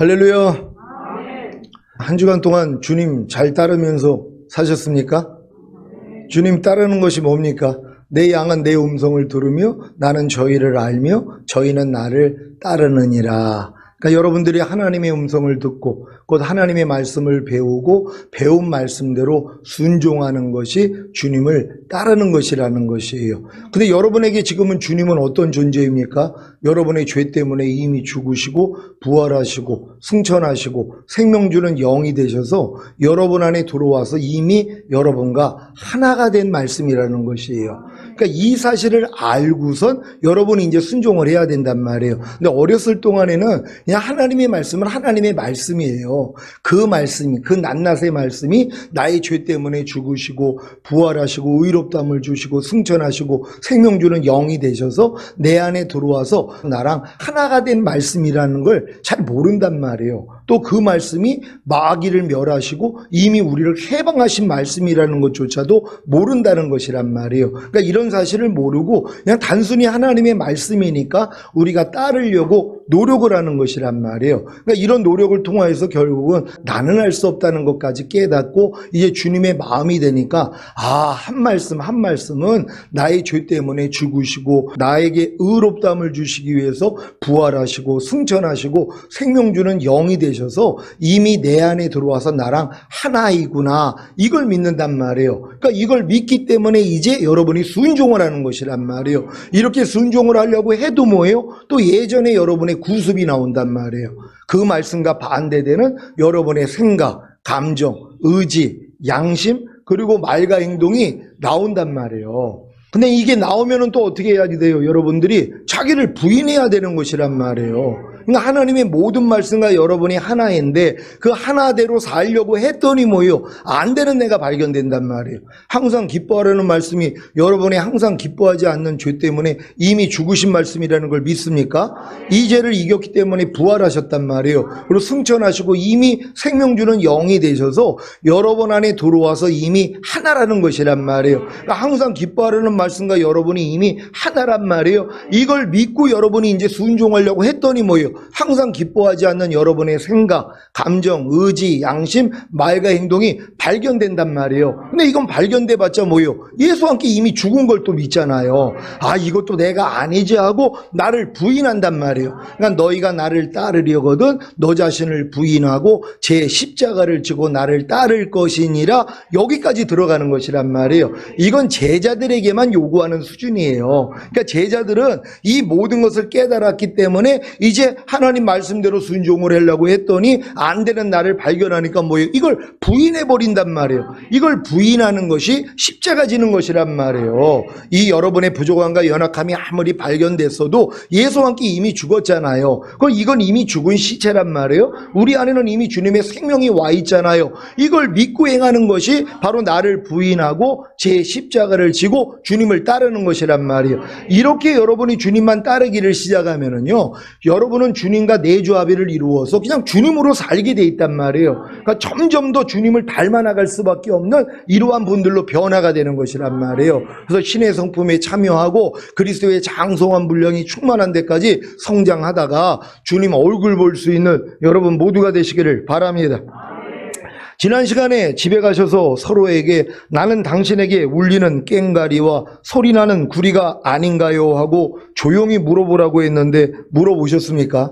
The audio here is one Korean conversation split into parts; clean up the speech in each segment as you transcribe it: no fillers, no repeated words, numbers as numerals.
할렐루야. 한 주간 동안 주님 잘 따르면서 사셨습니까? 주님 따르는 것이 뭡니까? 내 양은 내 음성을 들으며 나는 저희를 알며 저희는 나를 따르느니라. 그러니까 여러분들이 하나님의 음성을 듣고 곧 하나님의 말씀을 배우고 배운 말씀대로 순종하는 것이 주님을 따르는 것이라는 것이에요. 근데 여러분에게 지금은 주님은 어떤 존재입니까? 여러분의 죄 때문에 이미 죽으시고 부활하시고 승천하시고 생명 주는 영이 되셔서 여러분 안에 들어와서 이미 여러분과 하나가 된 말씀이라는 것이에요. 그러니까 이 사실을 알고선 여러분이 이제 순종을 해야 된단 말이에요. 근데 어렸을 동안에는 그냥 하나님의 말씀은 하나님의 말씀이에요. 그 말씀이, 그 낱낱의 말씀이 나의 죄 때문에 죽으시고 부활하시고 의롭다함을 주시고 승천하시고 생명 주는 영이 되셔서 내 안에 들어와서 나랑 하나가 된 말씀이라는 걸 잘 모른단 말이에요. 또 그 말씀이 마귀를 멸하시고 이미 우리를 해방하신 말씀이라는 것조차도 모른다는 것이란 말이에요. 그러니까 이런 사실을 모르고 그냥 단순히 하나님의 말씀이니까 우리가 따르려고 노력을 하는 것이란 말이에요. 그러니까 이런 노력을 통해서 결국은 나는 할 수 없다는 것까지 깨닫고 이제 주님의 마음이 되니까 한 말씀 한 말씀은 나의 죄 때문에 죽으시고 나에게 의롭다함을 주시기 위해서 부활하시고 승천하시고 생명 주는 영이 되셔서 이미 내 안에 들어와서 나랑 하나이구나, 이걸 믿는단 말이에요. 그러니까 이걸 믿기 때문에 이제 여러분이 순종을 하는 것이란 말이에요. 이렇게 순종을 하려고 해도 뭐예요? 또 예전에 여러분의 구습이 나온단 말이에요. 그 말씀과 반대되는 여러분의 생각, 감정, 의지, 양심, 그리고 말과 행동이 나온단 말이에요. 근데 이게 나오면은 또 어떻게 해야 돼요? 여러분들이 자기를 부인해야 되는 것이란 말이에요. 그러니까 하나님의 모든 말씀과 여러분이 하나인데 그 하나대로 살려고 했더니 뭐예요? 안 되는 내가 발견된단 말이에요. 항상 기뻐하라는 말씀이 여러분이 항상 기뻐하지 않는 죄 때문에 이미 죽으신 말씀이라는 걸 믿습니까? 이 죄를 이겼기 때문에 부활하셨단 말이에요. 그리고 승천하시고 이미 생명 주는 영이 되셔서 여러분 안에 들어와서 이미 하나라는 것이란 말이에요. 그러니까 항상 기뻐하라는 말씀과 여러분이 이미 하나란 말이에요. 이걸 믿고 여러분이 이제 순종하려고 했더니 뭐예요? 항상 기뻐하지 않는 여러분의 생각, 감정, 의지, 양심, 말과 행동이 발견된단 말이에요. 근데 이건 발견돼봤자 뭐예요? 예수와 함께 이미 죽은 걸 또 믿잖아요. 이것도 내가 아니지 하고 나를 부인한단 말이에요. 그러니까 너희가 나를 따르려거든 너 자신을 부인하고 제 십자가를 지고 나를 따를 것이니라, 여기까지 들어가는 것이란 말이에요. 이건 제자들에게만 요구하는 수준이에요. 그러니까 제자들은 이 모든 것을 깨달았기 때문에 이제 하나님 말씀대로 순종을 하려고 했더니 안 되는 나를 발견하니까 뭐예요? 이걸 부인해버린단 말이에요. 이걸 부인하는 것이 십자가 지는 것이란 말이에요. 이 여러분의 부족함과 연약함이 아무리 발견됐어도 예수와 함께 이미 죽었잖아요. 그럼 이건 이미 죽은 시체란 말이에요. 우리 안에는 이미 주님의 생명이 와 있잖아요. 이걸 믿고 행하는 것이 바로 나를 부인하고 제 십자가를 지고 주님을 따르는 것이란 말이에요. 이렇게 여러분이 주님만 따르기를 시작하면은요, 여러분은 주님과 내조합의를 이루어서 그냥 주님으로 살게 돼 있단 말이에요. 그러니까 점점 더 주님을 닮아나갈 수밖에 없는 이러한 분들로 변화가 되는 것이란 말이에요. 그래서 신의 성품에 참여하고 그리스도의 장성한 분량이 충만한 데까지 성장하다가 주님 얼굴 볼 수 있는 여러분 모두가 되시기를 바랍니다. 지난 시간에 집에 가셔서 서로에게 나는 당신에게 울리는 꽹가리와 소리나는 구리가 아닌가요? 하고 조용히 물어보라고 했는데 물어보셨습니까?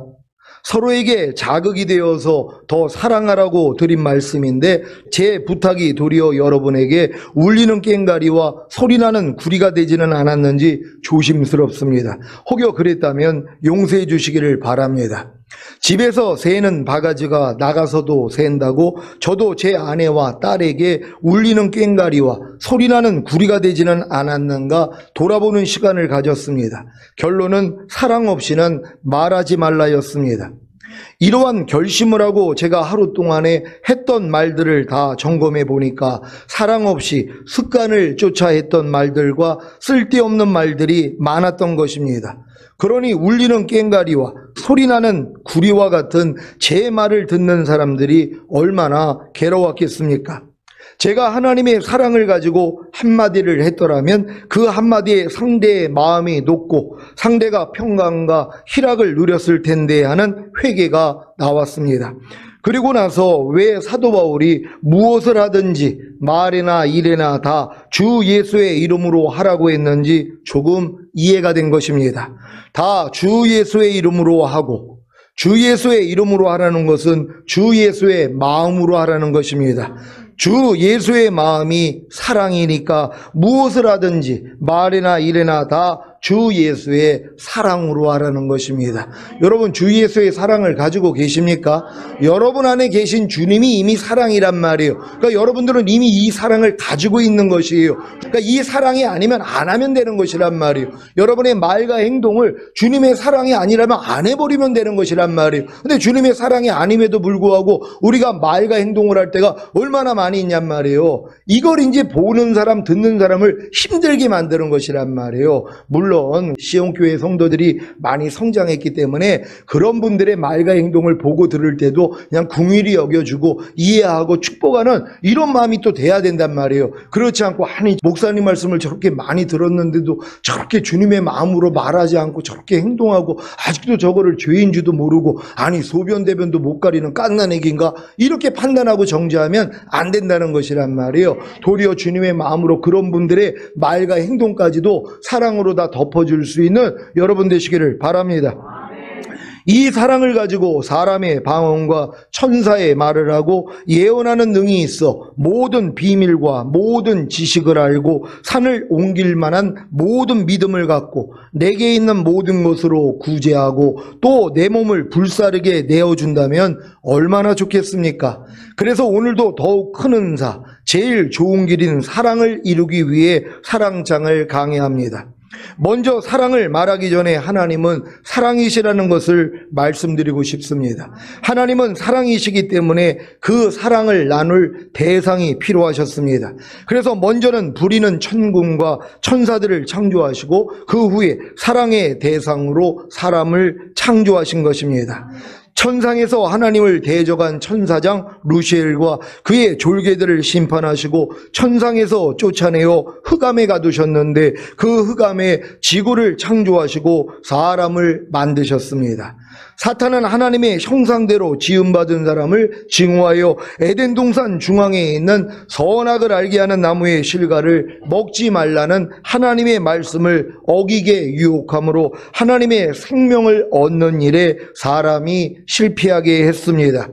서로에게 자극이 되어서 더 사랑하라고 드린 말씀인데 제 부탁이 도리어 여러분에게 울리는 꽹가리와 소리나는 구리가 되지는 않았는지 조심스럽습니다. 혹여 그랬다면 용서해 주시기를 바랍니다. 집에서 새는 바가지가 나가서도 샌다고 저도 제 아내와 딸에게 울리는 꽹가리와 소리나는 구리가 되지는 않았는가 돌아보는 시간을 가졌습니다. 결론은 사랑 없이는 말하지 말라였습니다. 이러한 결심을 하고 제가 하루 동안에 했던 말들을 다 점검해 보니까 사랑 없이 습관을 쫓아 했던 말들과 쓸데없는 말들이 많았던 것입니다. 그러니 울리는 꽹가리와 소리나는 구리와 같은 제 말을 듣는 사람들이 얼마나 괴로웠겠습니까? 제가 하나님의 사랑을 가지고 한마디를 했더라면 그 한마디에 상대의 마음이 녹고 상대가 평강과 희락을 누렸을 텐데 하는 회개가 나왔습니다. 그리고 나서 왜 사도 바울이 무엇을 하든지 말이나 일이나 다 주 예수의 이름으로 하라고 했는지 조금 이해가 된 것입니다. 다 주 예수의 이름으로 하고, 주 예수의 이름으로 하라는 것은 주 예수의 마음으로 하라는 것입니다. 주 예수의 마음이 사랑이니까 무엇을 하든지 말이나 일이나 다 주 예수의 사랑으로 하라는 것입니다. 여러분, 주 예수의 사랑을 가지고 계십니까? 여러분 안에 계신 주님이 이미 사랑이란 말이에요. 그러니까 여러분들은 이미 이 사랑을 가지고 있는 것이에요. 그러니까 이 사랑이 아니면 안 하면 되는 것이란 말이에요. 여러분의 말과 행동을 주님의 사랑이 아니라면 안 해버리면 되는 것이란 말이에요. 근데 주님의 사랑이 아님에도 불구하고 우리가 말과 행동을 할 때가 얼마나 많이 있냔 말이에요. 이걸 이제 보는 사람, 듣는 사람을 힘들게 만드는 것이란 말이에요. 물론 시온교회 성도들이 많이 성장했기 때문에 그런 분들의 말과 행동을 보고 들을 때도 그냥 긍휼히 여겨주고 이해하고 축복하는 이런 마음이 또 돼야 된단 말이에요. 그렇지 않고 아니 목사님 말씀을 저렇게 많이 들었는데도 저렇게 주님의 마음으로 말하지 않고 저렇게 행동하고 아직도 저거를 죄인 줄도 모르고 아니 소변 대변도 못 가리는 깐난애기인가 이렇게 판단하고 정죄하면 안 된다는 것이란 말이에요. 도리어 주님의 마음으로 그런 분들의 말과 행동까지도 사랑으로 다 덮어줄 수 있는 여러분 되시기를 바랍니다. 이 사랑을 가지고 사람의 방언과 천사의 말을 하고 예언하는 능이 있어 모든 비밀과 모든 지식을 알고 산을 옮길 만한 모든 믿음을 갖고 내게 있는 모든 것으로 구제하고 또 내 몸을 불사르게 내어준다면 얼마나 좋겠습니까? 그래서 오늘도 더욱 큰 은사, 제일 좋은 길인 사랑을 이루기 위해 사랑장을 강해합니다. 먼저 사랑을 말하기 전에 하나님은 사랑이시라는 것을 말씀드리고 싶습니다. 하나님은 사랑이시기 때문에 그 사랑을 나눌 대상이 필요하셨습니다. 그래서 먼저는 부리는 천군과 천사들을 창조하시고 그 후에 사랑의 대상으로 사람을 창조하신 것입니다. 천상에서 하나님을 대적한 천사장 루시엘과 그의 졸개들을 심판하시고 천상에서 쫓아내어 흑암에 가두셨는데 그 흑암에 지구를 창조하시고 사람을 만드셨습니다. 사탄은 하나님의 형상대로 지음받은 사람을 징후하여 에덴 동산 중앙에 있는 선악을 알게 하는 나무의 실과를 먹지 말라는 하나님의 말씀을 어기게 유혹함으로 하나님의 생명을 얻는 일에 사람이 실패하게 했습니다.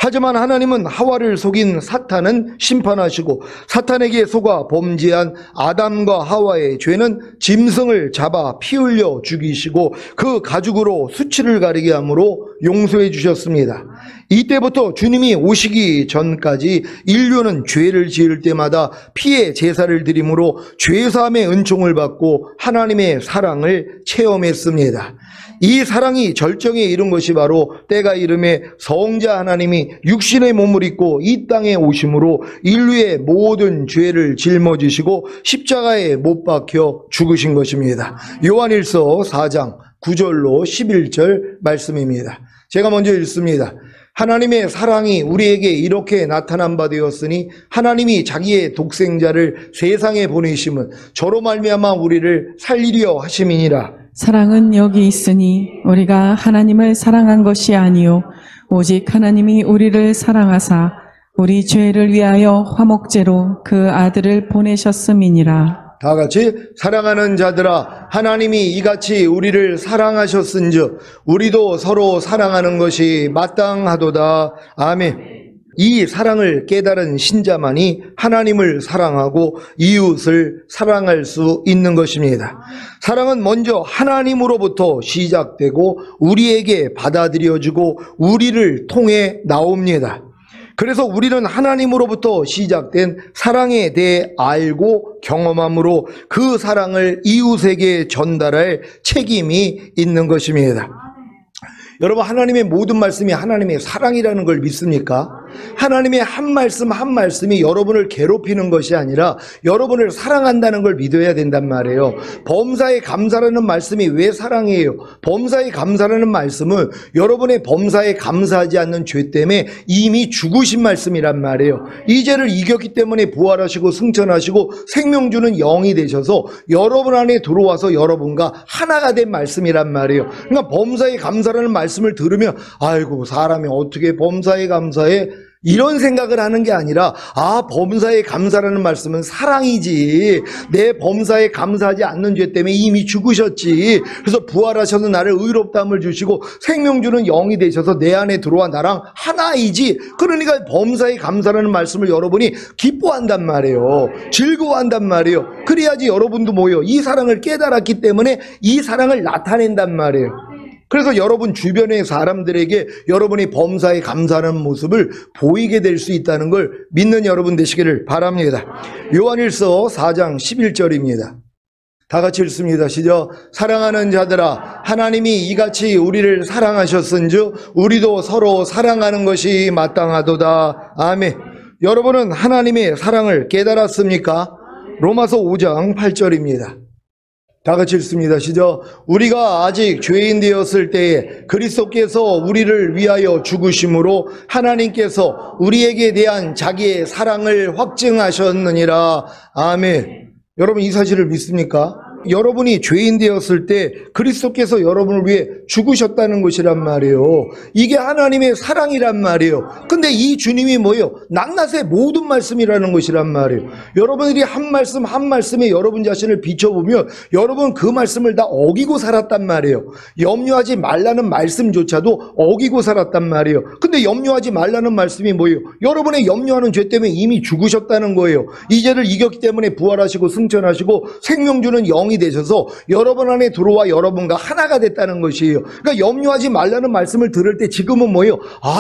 하지만 하나님은 하와를 속인 사탄은 심판하시고 사탄에게 속아 범죄한 아담과 하와의 죄는 짐승을 잡아 피 흘려 죽이시고 그 가죽으로 수치를 가리게 함으로 용서해 주셨습니다. 이때부터 주님이 오시기 전까지 인류는 죄를 지을 때마다 피의 제사를 드림으로 죄사함의 은총을 받고 하나님의 사랑을 체험했습니다. 이 사랑이 절정에 이른 것이 바로 때가 이름에 성자 하나님이 육신의 몸을 입고 이 땅에 오심으로 인류의 모든 죄를 짊어지시고 십자가에 못 박혀 죽으신 것입니다. 요한일서 4장 9절로 11절 말씀입니다. 제가 먼저 읽습니다. 하나님의 사랑이 우리에게 이렇게 나타난 바 되었으니 하나님이 자기의 독생자를 세상에 보내심은 저로 말미암아 우리를 살리려 하심이니라. 사랑은 여기 있으니 우리가 하나님을 사랑한 것이 아니요 오직 하나님이 우리를 사랑하사 우리 죄를 위하여 화목제로 그 아들을 보내셨음이니라. 다 같이 사랑하는 자들아 하나님이 이같이 우리를 사랑하셨은즉 우리도 서로 사랑하는 것이 마땅하도다. 아멘. 이 사랑을 깨달은 신자만이 하나님을 사랑하고 이웃을 사랑할 수 있는 것입니다. 사랑은 먼저 하나님으로부터 시작되고 우리에게 받아들여지고 우리를 통해 나옵니다. 그래서 우리는 하나님으로부터 시작된 사랑에 대해 알고 경험함으로 그 사랑을 이웃에게 전달할 책임이 있는 것입니다. 여러분, 하나님의 모든 말씀이 하나님의 사랑이라는 걸 믿습니까? 하나님의 한 말씀 한 말씀이 여러분을 괴롭히는 것이 아니라 여러분을 사랑한다는 걸 믿어야 된단 말이에요. 범사에 감사라는 말씀이 왜 사랑이에요? 범사에 감사라는 말씀은 여러분의 범사에 감사하지 않는 죄 때문에 이미 죽으신 말씀이란 말이에요. 이 죄를 이겼기 때문에 부활하시고 승천하시고 생명 주는 영이 되셔서 여러분 안에 들어와서 여러분과 하나가 된 말씀이란 말이에요. 그러니까 범사에 감사라는 말씀을 들으면 아이고 사람이 어떻게 범사에 감사해? 이런 생각을 하는 게 아니라 범사에 감사라는 말씀은 사랑이지. 내 범사에 감사하지 않는 죄 때문에 이미 죽으셨지. 그래서 부활하셔서 나를 의롭다함을 주시고 생명 주는 영이 되셔서 내 안에 들어와 나랑 하나이지. 그러니까 범사에 감사라는 말씀을 여러분이 기뻐한단 말이에요. 즐거워한단 말이에요. 그래야지 여러분도 뭐예요? 이 사랑을 깨달았기 때문에 이 사랑을 나타낸단 말이에요. 그래서 여러분 주변의 사람들에게 여러분이 범사에 감사하는 모습을 보이게 될 수 있다는 걸 믿는 여러분 되시기를 바랍니다. 요한일서 4장 11절입니다. 다 같이 읽습니다. 시작. 사랑하는 자들아, 하나님이 이같이 우리를 사랑하셨은즉 우리도 서로 사랑하는 것이 마땅하도다. 아멘. 여러분은 하나님의 사랑을 깨달았습니까? 로마서 5장 8절입니다. 다 같이 읽습니다. 시작. 우리가 아직 죄인 되었을 때에 그리스도께서 우리를 위하여 죽으심으로 하나님께서 우리에게 대한 자기의 사랑을 확증하셨느니라. 아멘. 여러분 이 사실을 믿습니까? 여러분이 죄인 되었을 때 그리스도께서 여러분을 위해 죽으셨다는 것이란 말이에요. 이게 하나님의 사랑이란 말이에요. 근데 이 주님이 뭐예요? 낱낱의 모든 말씀이라는 것이란 말이에요. 여러분들이 한 말씀 한 말씀에 여러분 자신을 비춰보면 여러분 그 말씀을 다 어기고 살았단 말이에요. 염려하지 말라는 말씀조차도 어기고 살았단 말이에요. 근데 염려하지 말라는 말씀이 뭐예요? 여러분의 염려하는 죄 때문에 이미 죽으셨다는 거예요. 이 죄를 이겼기 때문에 부활하시고 승천하시고 생명 주는 영이 되셔서 여러분 안에 들어와 여러분과 하나가 됐다는 것이에요. 그러니까 염려하지 말라는 말씀을 들을 때 지금은 뭐예요?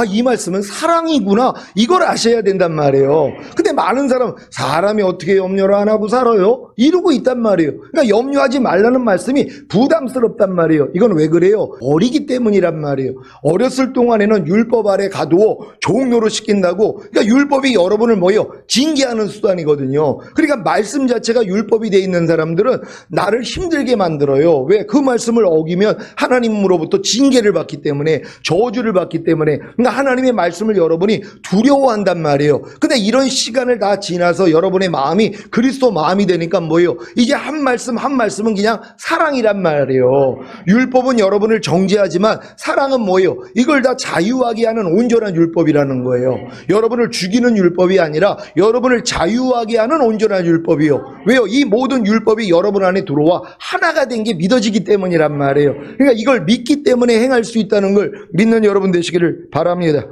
이 말씀은 사랑이구나. 이걸 아셔야 된단 말이에요. 근데 많은 사람이 어떻게 염려를 안 하고 살아요? 이러고 있단 말이에요. 그러니까 염려하지 말라는 말씀이 부담스럽단 말이에요. 이건 왜 그래요? 어리기 때문이란 말이에요. 어렸을 동안에는 율법 아래 가두어 종로로 시킨다고. 그러니까 율법이 여러분을 뭐예요? 징계하는 수단이거든요. 그러니까 말씀 자체가 율법이 돼 있는 사람들은 나를 힘들게 만들어요. 왜? 그 말씀을 어기면 하나님으로부터 징계를 받기 때문에, 저주를 받기 때문에. 그러니까 하나님의 말씀을 여러분이 두려워한단 말이에요. 근데 이런 시간을 다 지나서 여러분의 마음이 그리스도 마음이 되니까 뭐예요? 이제 한 말씀 한 말씀은 그냥 사랑이란 말이에요. 율법은 여러분을 정죄하지만 사랑은 뭐예요? 이걸 다 자유하게 하는 온전한 율법이라는 거예요. 여러분을 죽이는 율법이 아니라 여러분을 자유하게 하는 온전한 율법이요. 왜요? 이 모든 율법이 여러분 안에 들어와 하나가 된 게 믿어지기 때문이란 말이에요. 그러니까 이걸 믿기 때문에 행할 수 있다는 걸 믿는 여러분 되시기를 바랍니다.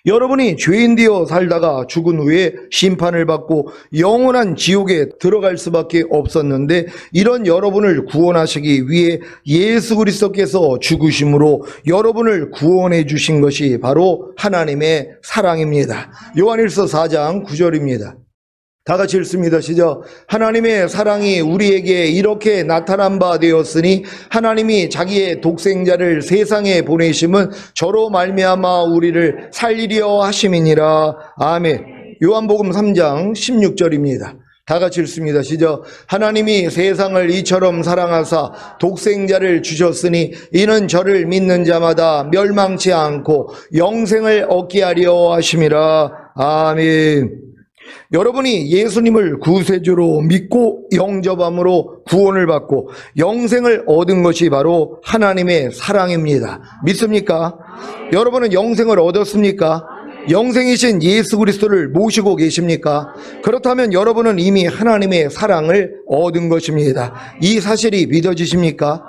여러분이 죄인 되어 살다가 죽은 후에 심판을 받고 영원한 지옥에 들어갈 수밖에 없었는데 이런 여러분을 구원하시기 위해 예수 그리스도께서 죽으심으로 여러분을 구원해 주신 것이 바로 하나님의 사랑입니다. 요한일서 4장 9절입니다. 다 같이 읽습니다. 시작. 하나님의 사랑이 우리에게 이렇게 나타난 바 되었으니 하나님이 자기의 독생자를 세상에 보내심은 저로 말미암아 우리를 살리려 하심이니라. 아멘. 요한복음 3장 16절입니다. 다 같이 읽습니다. 시작. 하나님이 세상을 이처럼 사랑하사 독생자를 주셨으니 이는 저를 믿는 자마다 멸망치 않고 영생을 얻게 하려 하심이라. 아멘. 여러분이 예수님을 구세주로 믿고 영접함으로 구원을 받고 영생을 얻은 것이 바로 하나님의 사랑입니다. 믿습니까? 여러분은 영생을 얻었습니까? 영생이신 예수 그리스도를 모시고 계십니까? 그렇다면 여러분은 이미 하나님의 사랑을 얻은 것입니다. 이 사실이 믿어지십니까?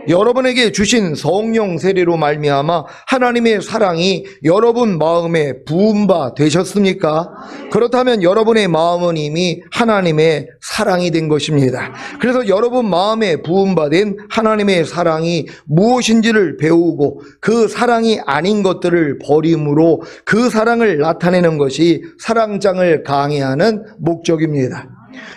여러분에게 주신 성령 세례로 말미암아 하나님의 사랑이 여러분 마음에 부은 바 되셨습니까? 그렇다면 여러분의 마음은 이미 하나님의 사랑이 된 것입니다. 그래서 여러분 마음에 부은 바 된 하나님의 사랑이 무엇인지를 배우고 그 사랑이 아닌 것들을 버림으로 그 사랑을 나타내는 것이 사랑장을 강의하는 목적입니다.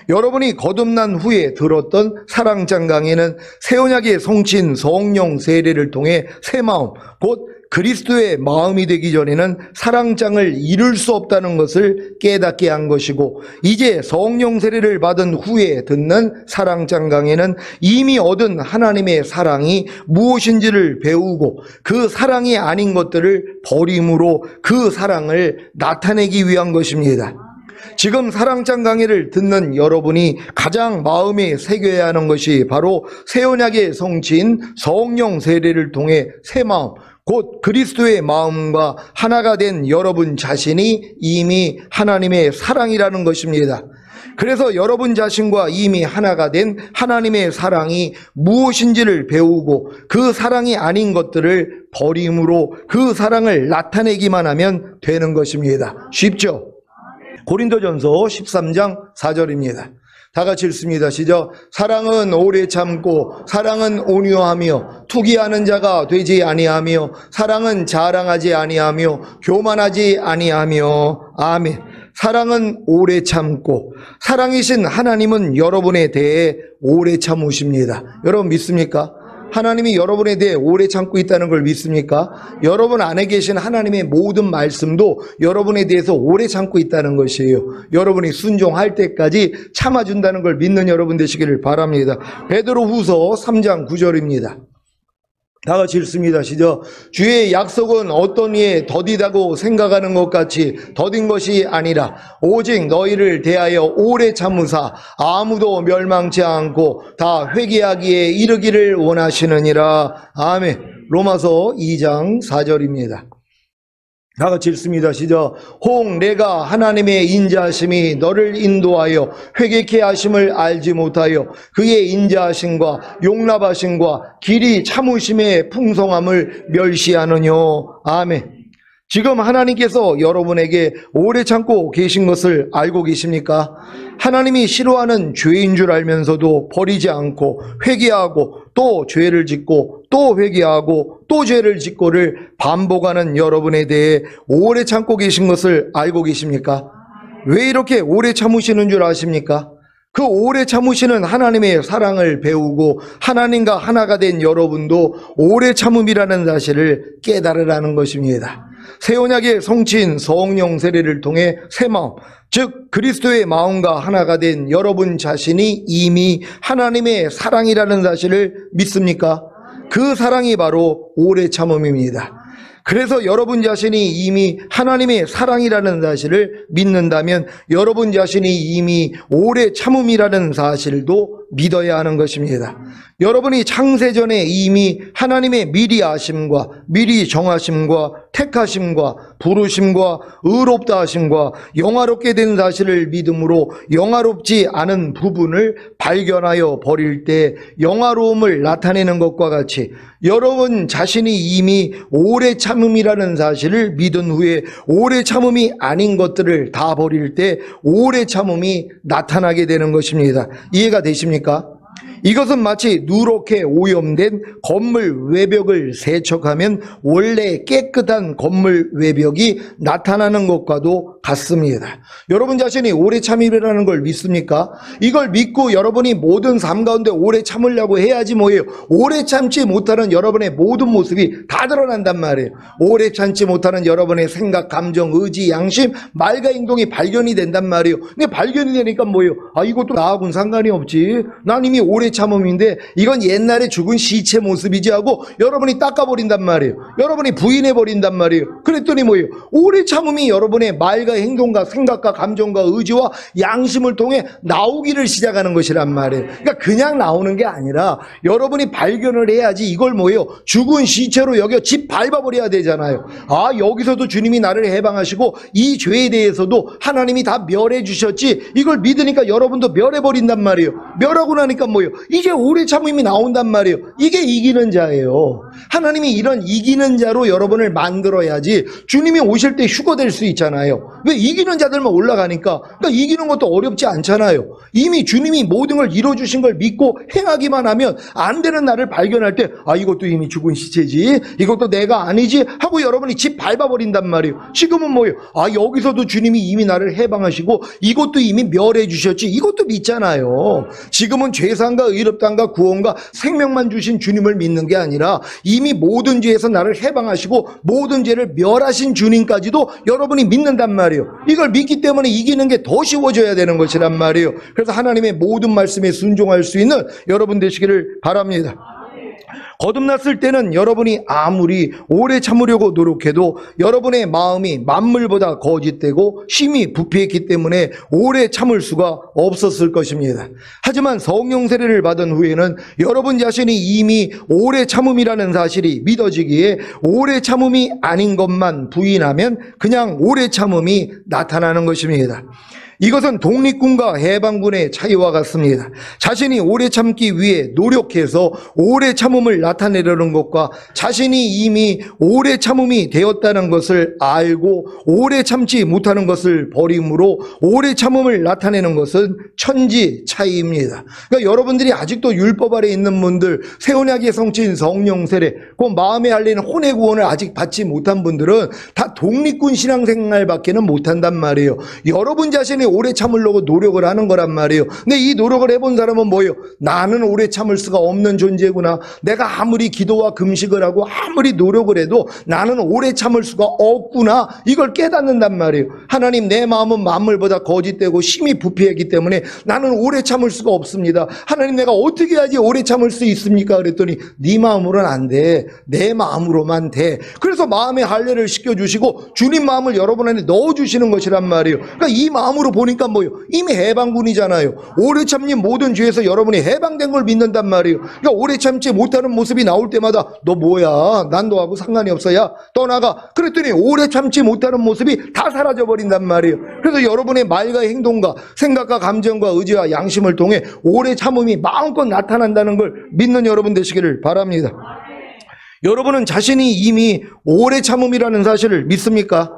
여러분이 거듭난 후에 들었던 사랑장 강의는 새 언약의 성신 성령 세례를 통해 새 마음, 곧 그리스도의 마음이 되기 전에는 사랑장을 이룰 수 없다는 것을 깨닫게 한 것이고, 이제 성령 세례를 받은 후에 듣는 사랑장 강해는 이미 얻은 하나님의 사랑이 무엇인지를 배우고 그 사랑이 아닌 것들을 버림으로 그 사랑을 나타내기 위한 것입니다. 지금 사랑장 강해를 듣는 여러분이 가장 마음에 새겨야 하는 것이 바로 새 언약의 성취인 성령 세례를 통해 새 마음, 곧 그리스도의 마음과 하나가 된 여러분 자신이 이미 하나님의 사랑이라는 것입니다. 그래서 여러분 자신과 이미 하나가 된 하나님의 사랑이 무엇인지를 배우고 그 사랑이 아닌 것들을 버림으로 그 사랑을 나타내기만 하면 되는 것입니다. 쉽죠? 고린도전서 13장 4절입니다. 다 같이 읽습니다. 시작. 사랑은 오래 참고 사랑은 온유하며 투기하는 자가 되지 아니하며 사랑은 자랑하지 아니하며 교만하지 아니하며. 아멘. 사랑은 오래 참고, 사랑이신 하나님은 여러분에 대해 오래 참으십니다. 여러분 믿습니까? 하나님이 여러분에 대해 오래 참고 있다는 걸 믿습니까? 여러분 안에 계신 하나님의 모든 말씀도 여러분에 대해서 오래 참고 있다는 것이에요. 여러분이 순종할 때까지 참아준다는 걸 믿는 여러분 되시기를 바랍니다. 베드로후서 3장 9절입니다. 다 같이 읽습니다. 시작. 주의 약속은 어떤 이에 더디다고 생각하는 것 같이 더딘 것이 아니라 오직 너희를 대하여 오래 참으사 아무도 멸망치 않고 다 회개하기에 이르기를 원하시느니라. 아멘. 로마서 2장 4절입니다. 다 같이 읽습니다. 시작. 혹 내가 하나님의 인자하심이 너를 인도하여 회개케 하심을 알지 못하여 그의 인자하심과 용납하심과 길이 참으심의 풍성함을 멸시하느뇨. 아멘. 지금 하나님께서 여러분에게 오래 참고 계신 것을 알고 계십니까? 하나님이 싫어하는 죄인 줄 알면서도 버리지 않고 회개하고 또 죄를 짓고 또 회개하고 또 죄를 짓고를 반복하는 여러분에 대해 오래 참고 계신 것을 알고 계십니까? 왜 이렇게 오래 참으시는 줄 아십니까? 그 오래 참으시는 하나님의 사랑을 배우고 하나님과 하나가 된 여러분도 오래 참음이라는 사실을 깨달으라는 것입니다. 새 언약의 성취인 성령 세례를 통해 새 마음, 즉 그리스도의 마음과 하나가 된 여러분 자신이 이미 하나님의 사랑이라는 사실을 믿습니까? 그 사랑이 바로 오래 참음입니다. 그래서 여러분 자신이 이미 하나님의 사랑이라는 사실을 믿는다면 여러분 자신이 이미 오래 참음이라는 사실도 믿어야 하는 것입니다. 여러분이 창세전에 이미 하나님의 미리 아심과 미리 정하심과 택하심과 부르심과 의롭다 하심과 영화롭게 된 사실을 믿음으로 영화롭지 않은 부분을 발견하여 버릴 때 영화로움을 나타내는 것과 같이 여러분 자신이 이미 오래 참음이라는 사실을 믿은 후에 오래 참음이 아닌 것들을 다 버릴 때 오래 참음이 나타나게 되는 것입니다. 이해가 되십니까? 이것은 마치 누렇게 오염된 건물 외벽을 세척하면 원래 깨끗한 건물 외벽이 나타나는 것과도 같습니다. 여러분 자신이 오래 참음이라는 걸 믿습니까? 이걸 믿고 여러분이 모든 삶 가운데 오래 참으려고 해야지 뭐예요? 오래 참지 못하는 여러분의 모든 모습이 다 드러난단 말이에요. 오래 참지 못하는 여러분의 생각, 감정, 의지, 양심, 말과 행동이 발견이 된단 말이에요. 근데 발견이 되니까 뭐예요? 아, 이것도 나하고는 상관이 없지. 난 이미 오래 참음인데 이건 옛날에 죽은 시체 모습이지 하고 여러분이 닦아버린단 말이에요. 여러분이 부인해버린단 말이에요. 그랬더니 뭐예요? 오래 참음이 여러분의 말과 행동과 생각과 감정과 의지와 양심을 통해 나오기를 시작하는 것이란 말이에요. 그러니까 그냥 나오는 게 아니라 여러분이 발견을 해야지 이걸 뭐예요? 죽은 시체로 여겨 집 밟아버려야 되잖아요. 아, 여기서도 주님이 나를 해방하시고 이 죄에 대해서도 하나님이 다 멸해 주셨지. 이걸 믿으니까 여러분도 멸해버린단 말이에요. 멸하고 나니까 뭐예요? 이제 오래 참음이 나온단 말이에요. 이게 이기는 자예요. 하나님이 이런 이기는 자로 여러분을 만들어야지 주님이 오실 때 휴거될 수 있잖아요. 왜? 이기는 자들만 올라가니까. 그러니까 이기는 것도 어렵지 않잖아요. 이미 주님이 모든 걸 이뤄주신 걸 믿고 행하기만 하면 안 되는 나를 발견할 때 아, 이것도 이미 죽은 시체지, 이것도 내가 아니지 하고 여러분이 집 밟아버린단 말이에요. 지금은 뭐예요? 아, 여기서도 주님이 이미 나를 해방하시고 이것도 이미 멸해 주셨지, 이것도 믿잖아요. 지금은 죄상과 의롭다함과 구원과 생명만 주신 주님을 믿는 게 아니라 이미 모든 죄에서 나를 해방하시고 모든 죄를 멸하신 주님까지도 여러분이 믿는단 말이에요. 이걸 믿기 때문에 이기는 게 더 쉬워져야 되는 것이란 말이에요. 그래서 하나님의 모든 말씀에 순종할 수 있는 여러분 되시기를 바랍니다. 거듭났을 때는 여러분이 아무리 오래 참으려고 노력해도 여러분의 마음이 만물보다 거짓되고 힘이 부패했기 때문에 오래 참을 수가 없었을 것입니다. 하지만 성령 세례를 받은 후에는 여러분 자신이 이미 오래 참음이라는 사실이 믿어지기에 오래 참음이 아닌 것만 부인하면 그냥 오래 참음이 나타나는 것입니다. 이것은 독립군과 해방군의 차이와 같습니다. 자신이 오래 참기 위해 노력해서 오래 참음을 나타내려는 것과 자신이 이미 오래 참음이 되었다는 것을 알고 오래 참지 못하는 것을 버림으로 오래 참음을 나타내는 것은 천지 차이입니다. 그러니까 여러분들이 아직도 율법 아래 있는 분들, 새 언약의 성취인 성령 세례, 그 마음에 알리는 혼의 구원을 아직 받지 못한 분들은 다 독립군 신앙생활밖에는 못한단 말이에요. 여러분 자신이 오래 참으려고 노력을 하는 거란 말이에요. 근데 이 노력을 해본 사람은 뭐예요? 나는 오래 참을 수가 없는 존재구나. 내가 아무리 기도와 금식을 하고 아무리 노력을 해도 나는 오래 참을 수가 없구나. 이걸 깨닫는단 말이에요. 하나님, 내 마음은 만물보다 거짓되고 힘이 부패했기 때문에 나는 오래 참을 수가 없습니다. 하나님, 내가 어떻게 해야지 오래 참을 수 있습니까? 그랬더니 네 마음으로는 안 돼. 내 마음으로만 돼. 그래서 마음의 할례를 시켜주시고 주님 마음을 여러분 안에 넣어주시는 것이란 말이에요. 그러니까 이 마음으로 보니까 뭐요? 이미 해방군이잖아요. 오래 참니 모든 죄에서 여러분이 해방된 걸 믿는단 말이에요. 그러니까 오래 참지 못하는 모습이 나올 때마다 너 뭐야? 난 너하고 상관이 없어. 야, 떠나가. 그랬더니 오래 참지 못하는 모습이 다 사라져버린단 말이에요. 그래서 여러분의 말과 행동과 생각과 감정과 의지와 양심을 통해 오래 참음이 마음껏 나타난다는 걸 믿는 여러분 되시기를 바랍니다. 여러분은 자신이 이미 오래 참음이라는 사실을 믿습니까?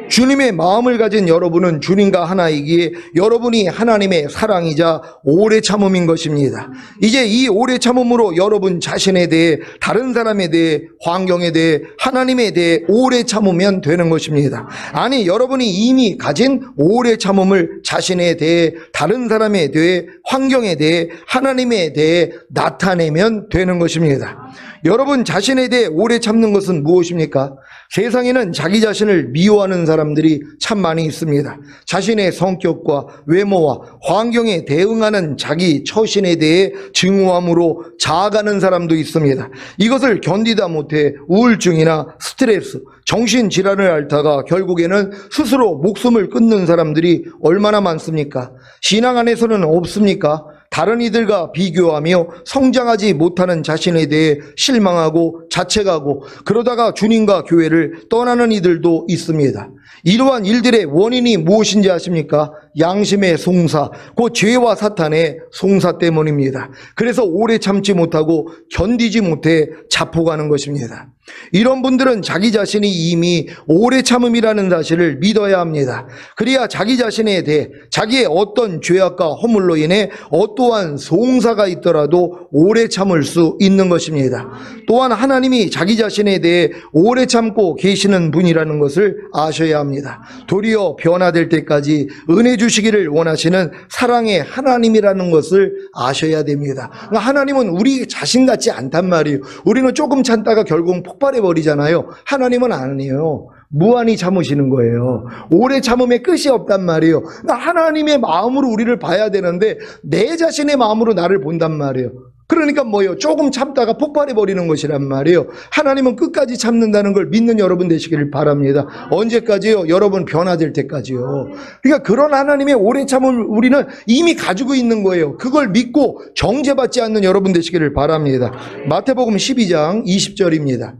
주님의 마음을 가진 여러분은 주님과 하나이기에 여러분이 하나님의 사랑이자 오래 참음인 것입니다. 이제 이 오래 참음으로 여러분 자신에 대해, 다른 사람에 대해, 환경에 대해, 하나님에 대해 오래 참으면 되는 것입니다. 아니, 여러분이 이미 가진 오래 참음을 자신에 대해, 다른 사람에 대해, 환경에 대해, 하나님에 대해 나타내면 되는 것입니다. 여러분 자신에 대해 오래 참는 것은 무엇입니까? 세상에는 자기 자신을 미워하는 사람들이 참 많이 있습니다. 자신의 성격과 외모와 환경에 대응하는 자기 처신에 대해 증오함으로 자아가는 사람도 있습니다. 이것을 견디다 못해 우울증이나 스트레스, 정신질환을 앓다가 결국에는 스스로 목숨을 끊는 사람들이 얼마나 많습니까? 신앙 안에서는 없습니까? 다른 이들과 비교하며 성장하지 못하는 자신에 대해 실망하고 자책하고 그러다가 주님과 교회를 떠나는 이들도 있습니다. 이러한 일들의 원인이 무엇인지 아십니까? 양심의 송사, 그 죄와 사탄의 송사 때문입니다. 그래서 오래 참지 못하고 견디지 못해 자포가는 것입니다. 이런 분들은 자기 자신이 이미 오래 참음이라는 사실을 믿어야 합니다. 그래야 자기 자신에 대해 자기의 어떤 죄악과 허물로 인해 어떠한 송사가 있더라도 오래 참을 수 있는 것입니다. 또한 하나님이 자기 자신에 대해 오래 참고 계시는 분이라는 것을 아셔야 합니다. 도리어 변화될 때까지 은혜 주시기를 원하시는 사랑의 하나님이라는 것을 아셔야 됩니다. 하나님은 우리 자신 같지 않단 말이에요. 우리는 조금 참다가 결국 폭발해 버리잖아요. 하나님은 아니에요. 무한히 참으시는 거예요. 오래 참음에 끝이 없단 말이에요. 하나님의 마음으로 우리를 봐야 되는데 내 자신의 마음으로 나를 본단 말이에요. 그러니까 뭐예요? 조금 참다가 폭발해 버리는 것이란 말이에요. 하나님은 끝까지 참는다는 걸 믿는 여러분 되시기를 바랍니다. 언제까지요? 여러분 변화될 때까지요. 그러니까 그런 하나님의 오래 참음을 우리는 이미 가지고 있는 거예요. 그걸 믿고 정죄받지 않는 여러분 되시기를 바랍니다. 마태복음 12장 20절입니다.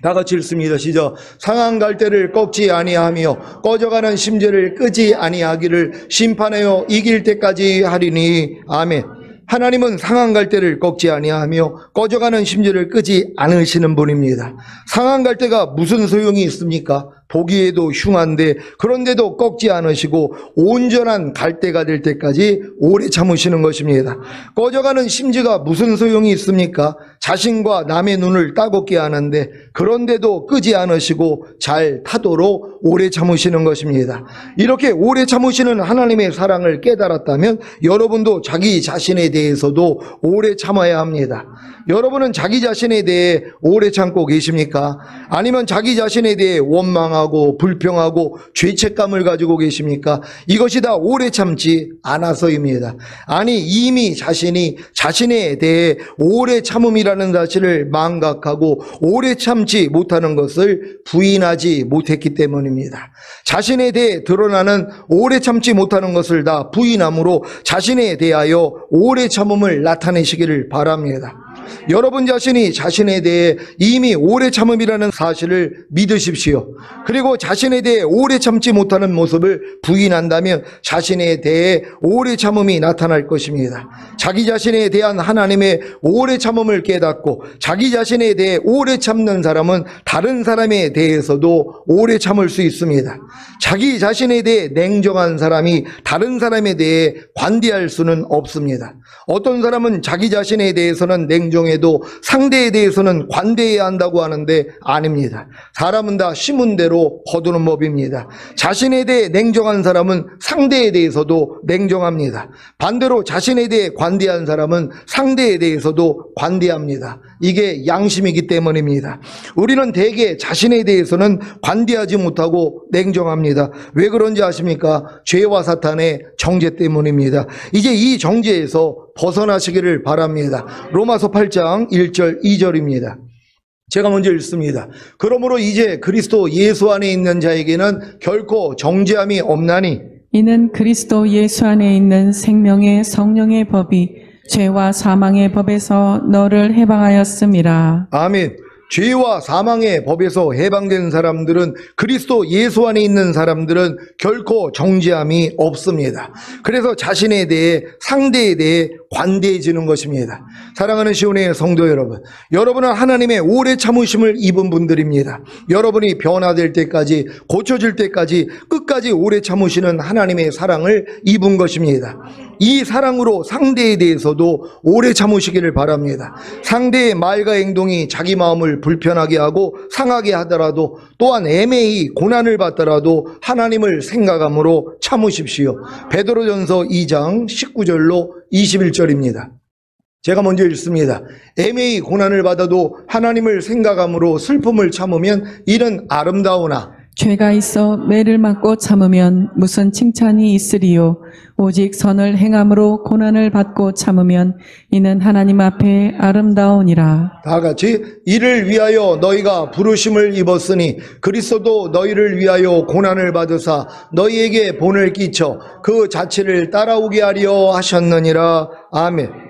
다 같이 읽습니다. 시작. 상한 갈대를 꺾지 아니하며 꺼져가는 심지를 끄지 아니하기를 심판하여 이길 때까지 하리니. 아멘. 하나님은 상한 갈대를 꺾지 아니하며 꺼져가는 심지를 끄지 않으시는 분입니다. 상한 갈대가 무슨 소용이 있습니까? 보기에도 흉한데 그런데도 꺾지 않으시고 온전한 갈대가 될 때까지 오래 참으시는 것입니다. 꺼져가는 심지가 무슨 소용이 있습니까? 자신과 남의 눈을 따갑게 하는데 그런데도 끄지 않으시고 잘 타도록 오래 참으시는 것입니다. 이렇게 오래 참으시는 하나님의 사랑을 깨달았다면 여러분도 자기 자신에 대해서도 오래 참아야 합니다. 여러분은 자기 자신에 대해 오래 참고 계십니까? 아니면 자기 자신에 대해 원망하고 불평하고 죄책감을 가지고 계십니까? 이것이 다 오래 참지 않아서입니다. 아니, 이미 자신이 자신에 대해 오래 참음이라는 사실을 망각하고 오래 참지 못하는 것을 부인하지 못했기 때문입니다. 자신에 대해 드러나는 오래 참지 못하는 것을 다 부인함으로 자신에 대하여 오래 참음을 나타내시기를 바랍니다. 여러분 자신이 자신에 대해 이미 오래 참음이라는 사실을 믿으십시오. 그리고 자신에 대해 오래 참지 못하는 모습을 부인한다면 자신에 대해 오래 참음이 나타날 것입니다. 자기 자신에 대한 하나님의 오래 참음을 깨닫고 자기 자신에 대해 오래 참는 사람은 다른 사람에 대해서도 오래 참을 수 있습니다. 자기 자신에 대해 냉정한 사람이 다른 사람에 대해 관대할 수는 없습니다. 어떤 사람은 자기 자신에 대해서는 냉정해도 상대에 대해서는 관대해야 한다고 하는데 아닙니다. 사람은 다 심은 대로 거두는 법입니다. 자신에 대해 냉정한 사람은 상대에 대해서도 냉정합니다. 반대로 자신에 대해 관대한 사람은 상대에 대해서도 관대합니다. 이게 양심이기 때문입니다. 우리는 대개 자신에 대해서는 관대하지 못하고 냉정합니다. 왜 그런지 아십니까? 죄와 사탄의 정죄 때문입니다. 이제 이 정죄에서 벗어나시기를 바랍니다. 로마서 8장 1절 2절입니다. 제가 먼저 읽습니다. 그러므로 이제 그리스도 예수 안에 있는 자에게는 결코 정죄함이 없나니 이는 그리스도 예수 안에 있는 생명의 성령의 법이 죄와 사망의 법에서 너를 해방하였음이라. 아멘. 죄와 사망의 법에서 해방된 사람들은 그리스도 예수 안에 있는 사람들은 결코 정죄함이 없습니다. 그래서 자신에 대해 상대에 대해 관대해지는 것입니다. 사랑하는 시온의 성도 여러분, 여러분은 하나님의 오래 참으심을 입은 분들입니다. 여러분이 변화될 때까지 고쳐질 때까지 끝까지 오래 참으시는 하나님의 사랑을 입은 것입니다. 이 사랑으로 상대에 대해서도 오래 참으시기를 바랍니다. 상대의 말과 행동이 자기 마음을 불편하게 하고 상하게 하더라도 또한 애매히 고난을 받더라도 하나님을 생각함으로 참으십시오. 베드로전서 2장 19절로 21절입니다. 제가 먼저 읽습니다. 애매히 고난을 받아도 하나님을 생각함으로 슬픔을 참으면 이는 아름다우나 죄가 있어 매를 맞고 참으면 무슨 칭찬이 있으리요. 오직 선을 행함으로 고난을 받고 참으면 이는 하나님 앞에 아름다우니라. 다 같이 이를 위하여 너희가 부르심을 입었으니 그리스도도 너희를 위하여 고난을 받으사 너희에게 본을 끼쳐 그 자체를 따라오게 하려 하셨느니라. 아멘.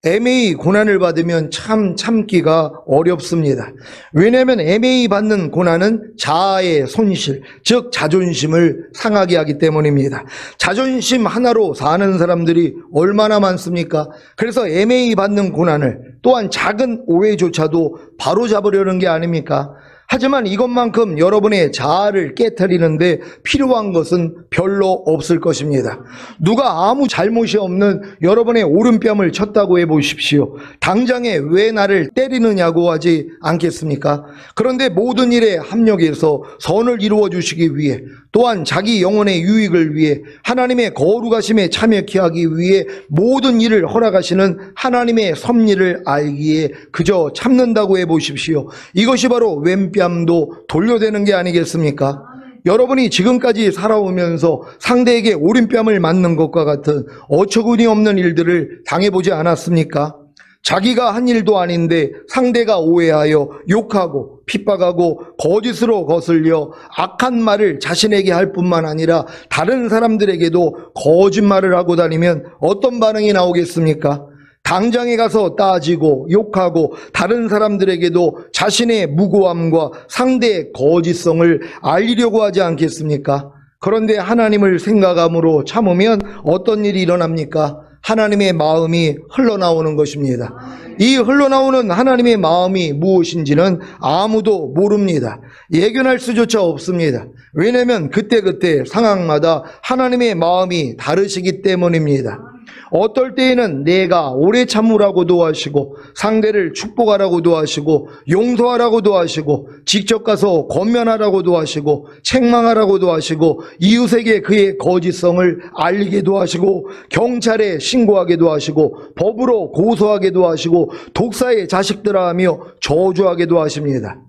애매히 고난을 받으면 참 참기가 어렵습니다. 왜냐하면 애매히 받는 고난은 자아의 손실, 즉 자존심을 상하게 하기 때문입니다. 자존심 하나로 사는 사람들이 얼마나 많습니까? 그래서 애매히 받는 고난을 또한 작은 오해조차도 바로잡으려는 게 아닙니까? 하지만 이것만큼 여러분의 자아를 깨트리는데 필요한 것은 별로 없을 것입니다. 누가 아무 잘못이 없는 여러분의 오른뺨을 쳤다고 해보십시오. 당장에 왜 나를 때리느냐고 하지 않겠습니까? 그런데 모든 일에 합력해서 선을 이루어 주시기 위해 또한 자기 영혼의 유익을 위해 하나님의 거룩하심에 참여케 하기 위해 모든 일을 허락하시는 하나님의 섭리를 알기에 그저 참는다고 해보십시오. 이것이 바로 왼뺨도 돌려대는 게 아니겠습니까? 여러분이 지금까지 살아오면서 상대에게 오른뺨을 맞는 것과 같은 어처구니 없는 일들을 당해보지 않았습니까? 자기가 한 일도 아닌데 상대가 오해하여 욕하고 핍박하고 거짓으로 거슬려 악한 말을 자신에게 할 뿐만 아니라 다른 사람들에게도 거짓말을 하고 다니면 어떤 반응이 나오겠습니까? 당장에 가서 따지고 욕하고 다른 사람들에게도 자신의 무고함과 상대의 거짓성을 알리려고 하지 않겠습니까? 그런데 하나님을 생각함으로 참으면 어떤 일이 일어납니까? 하나님의 마음이 흘러나오는 것입니다. 이 흘러나오는 하나님의 마음이 무엇인지는 아무도 모릅니다. 예견할 수조차 없습니다. 왜냐하면 그때그때 상황마다 하나님의 마음이 다르시기 때문입니다. 어떨 때에는 내가 오래 참으라고도 하시고 상대를 축복하라고도 하시고 용서하라고도 하시고 직접 가서 권면하라고도 하시고 책망하라고도 하시고 이웃에게 그의 거짓성을 알리게도 하시고 경찰에 신고하게도 하시고 법으로 고소하게도 하시고 독사의 자식들아 하며 저주하게도 하십니다.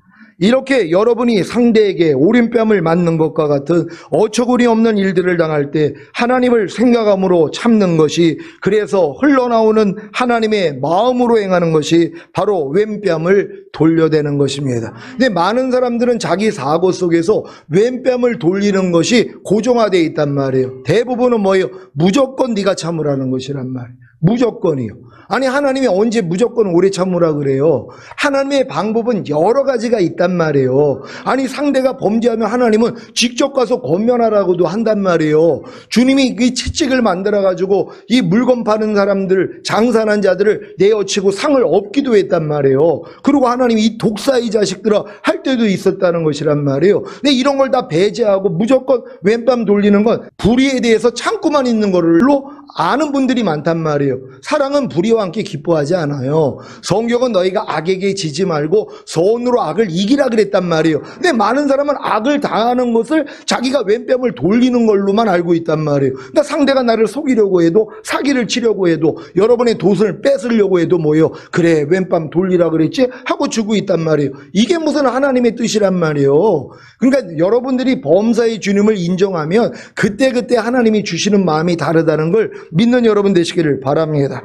이렇게 여러분이 상대에게 오른뺨을 맞는 것과 같은 어처구니 없는 일들을 당할 때 하나님을 생각함으로 참는 것이, 그래서 흘러나오는 하나님의 마음으로 행하는 것이 바로 왼뺨을 돌려대는 것입니다. 근데 많은 사람들은 자기 사고 속에서 왼뺨을 돌리는 것이 고정화되어 있단 말이에요. 대부분은 뭐예요? 무조건 네가 참으라는 것이란 말이에요. 무조건이요. 아니, 하나님이 언제 무조건 오래 참으라 그래요? 하나님의 방법은 여러 가지가 있단 말이에요. 아니, 상대가 범죄하면 하나님은 직접 가서 권면하라고도 한단 말이에요. 주님이 이 채찍을 만들어가지고 이 물건 파는 사람들, 장사하는 자들을 내어치고 상을 업기도 했단 말이에요. 그리고 하나님이 이 독사의 자식들아 할 때도 있었다는 것이란 말이에요. 근데 이런 걸 다 배제하고 무조건 왼뺨 돌리는 건 불의에 대해서 참고만 있는 걸로 아는 분들이 많단 말이에요. 사랑은 불의와 함께 기뻐하지 않아요. 성경은 너희가 악에게 지지 말고 선으로 악을 이기라 그랬단 말이에요. 근데 많은 사람은 악을 당하는 것을 자기가 왼뺨을 돌리는 걸로만 알고 있단 말이에요. 그러니까 상대가 나를 속이려고 해도, 사기를 치려고 해도, 여러분의 돈을 뺏으려고 해도 뭐예요? 그래, 왼뺨 돌리라 그랬지? 하고 주고 있단 말이에요. 이게 무슨 하나님의 뜻이란 말이에요. 그러니까 여러분들이 범사의 주님을 인정하면 그때그때 하나님이 주시는 마음이 다르다는 걸 믿는 여러분 되시기를 바랍니다.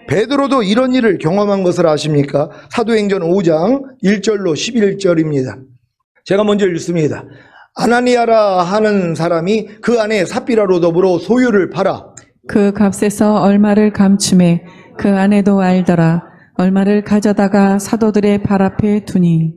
베드로도 이런 일을 경험한 것을 아십니까? 사도행전 5장 1절로 11절입니다. 제가 먼저 읽습니다. 아나니아라 하는 사람이 그 안에 삽비라로 더불어 소유를 팔아 그 값에서 얼마를 감춤해 그 아내도 알더라. 얼마를 가져다가 사도들의 발 앞에 두니.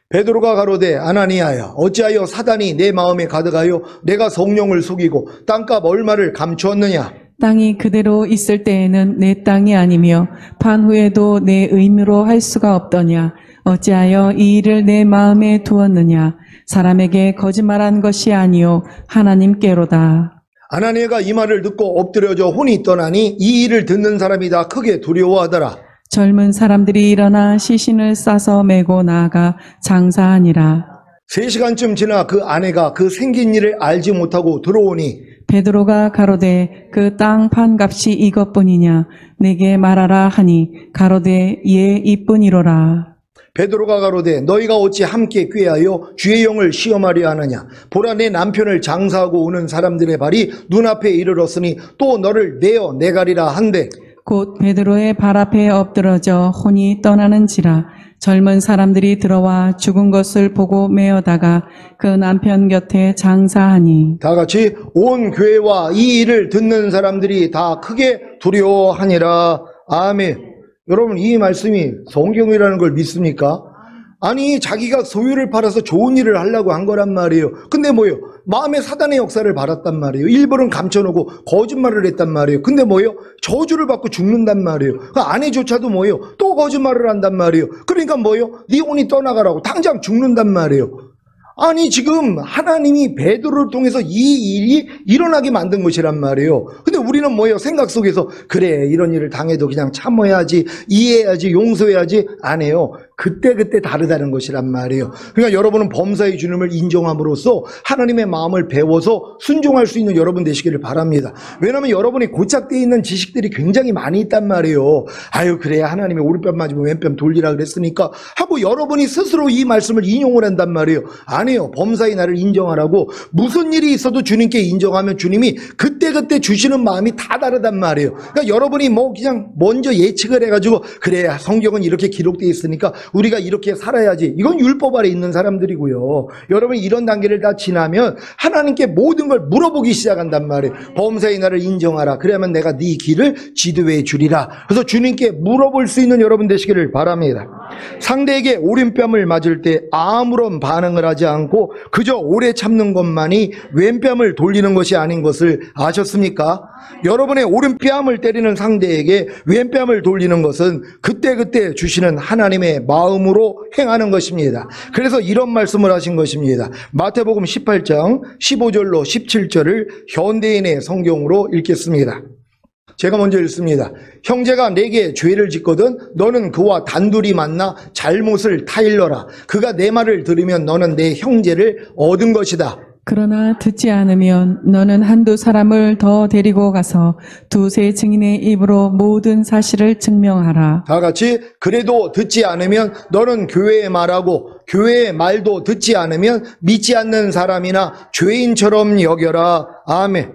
베드로가 가로되 아나니아야, 어찌하여 사단이 내 마음에 가득하여 내가 성령을 속이고 땅값 얼마를 감추었느냐? 땅이 그대로 있을 때에는 내 땅이 아니며 판후에도 내 의무로 할 수가 없더냐. 어찌하여 이 일을 내 마음에 두었느냐. 사람에게 거짓말한 것이 아니요 하나님께로다. 아나니아가 이 말을 듣고 엎드려져 혼이 떠나니 이 일을 듣는 사람이 다 크게 두려워하더라. 젊은 사람들이 일어나 시신을 싸서 메고 나아가 장사하니라. 3시간쯤 지나 그 아내가 그 생긴 일을 알지 못하고 들어오니 베드로가 가로되 그 땅 판값이 이것뿐이냐. 내게 말하라 하니 가로되 예 이뿐이로라. 베드로가 가로되 너희가 어찌 함께 꾀하여 주의 영을 시험하려 하느냐. 보라, 내 남편을 장사하고 오는 사람들의 발이 눈앞에 이르렀으니 또 너를 내어 내가리라 한대. 곧 베드로의 발 앞에 엎드러져 혼이 떠나는지라. 젊은 사람들이 들어와 죽은 것을 보고 메어다가 그 남편 곁에 장사하니. 다 같이 온 교회와 이 일을 듣는 사람들이 다 크게 두려워하니라. 아멘. 여러분, 이 말씀이 성경이라는 걸 믿습니까? 아니, 자기가 소유를 팔아서 좋은 일을 하려고 한 거란 말이에요. 근데 뭐예요? 마음에 사단의 역사를 받았단 말이에요. 일부는 감춰놓고 거짓말을 했단 말이에요. 근데 뭐예요? 저주를 받고 죽는단 말이에요. 그 아내조차도 뭐예요? 또 거짓말을 한단 말이에요. 그러니까 뭐예요? 네 혼이 떠나가라고 당장 죽는단 말이에요. 아니, 지금 하나님이 베드로를 통해서 이 일이 일어나게 만든 것이란 말이에요. 근데 우리는 뭐예요? 생각 속에서 그래, 이런 일을 당해도 그냥 참아야지, 이해해야지, 용서해야지. 안 해요. 그때그때 다르다는 것이란 말이에요. 그러니까 여러분은 범사의 주님을 인정함으로써 하나님의 마음을 배워서 순종할 수 있는 여러분 되시기를 바랍니다. 왜냐하면 여러분이 고착되어 있는 지식들이 굉장히 많이 있단 말이에요. 아유, 그래, 하나님이 오른뺨 맞으면 왼뺨 돌리라 그랬으니까 하고 여러분이 스스로 이 말씀을 인용을 한단 말이에요. 아니에요. 범사의 나를 인정하라고. 무슨 일이 있어도 주님께 인정하면 주님이 그때그때 주시는 마음이 다 다르단 말이에요. 그러니까 여러분이 뭐 그냥 먼저 예측을 해가지고 그래, 성경은 이렇게 기록되어 있으니까 우리가 이렇게 살아야지. 이건 율법 아래 있는 사람들이고요. 여러분이 이런 단계를 다 지나면 하나님께 모든 걸 물어보기 시작한단 말이에요. 범사의 나를 인정하라. 그러면 내가 네 길을 지도해 주리라. 그래서 주님께 물어볼 수 있는 여러분 되시기를 바랍니다. 상대에게 오른뺨을 맞을 때 아무런 반응을 하지 않고 그저 오래 참는 것만이 왼뺨을 돌리는 것이 아닌 것을 아셨습니까? 여러분의 오른뺨을 때리는 상대에게 왼뺨을 돌리는 것은 그때그때 주시는 하나님의 마음으로 행하는 것입니다. 그래서 이런 말씀을 하신 것입니다. 마태복음 18장 15절로 17절을 현대인의 성경으로 읽겠습니다. 제가 먼저 읽습니다. 형제가 내게 죄를 짓거든 너는 그와 단둘이 만나 잘못을 타일러라. 그가 내 말을 들으면 너는 내 형제를 얻은 것이다. 그러나 듣지 않으면 너는 한두 사람을 더 데리고 가서 두세 증인의 입으로 모든 사실을 증명하라. 다 같이 그래도 듣지 않으면 너는 교회의 말하고 교회의 말도 듣지 않으면 믿지 않는 사람이나 죄인처럼 여겨라. 아멘.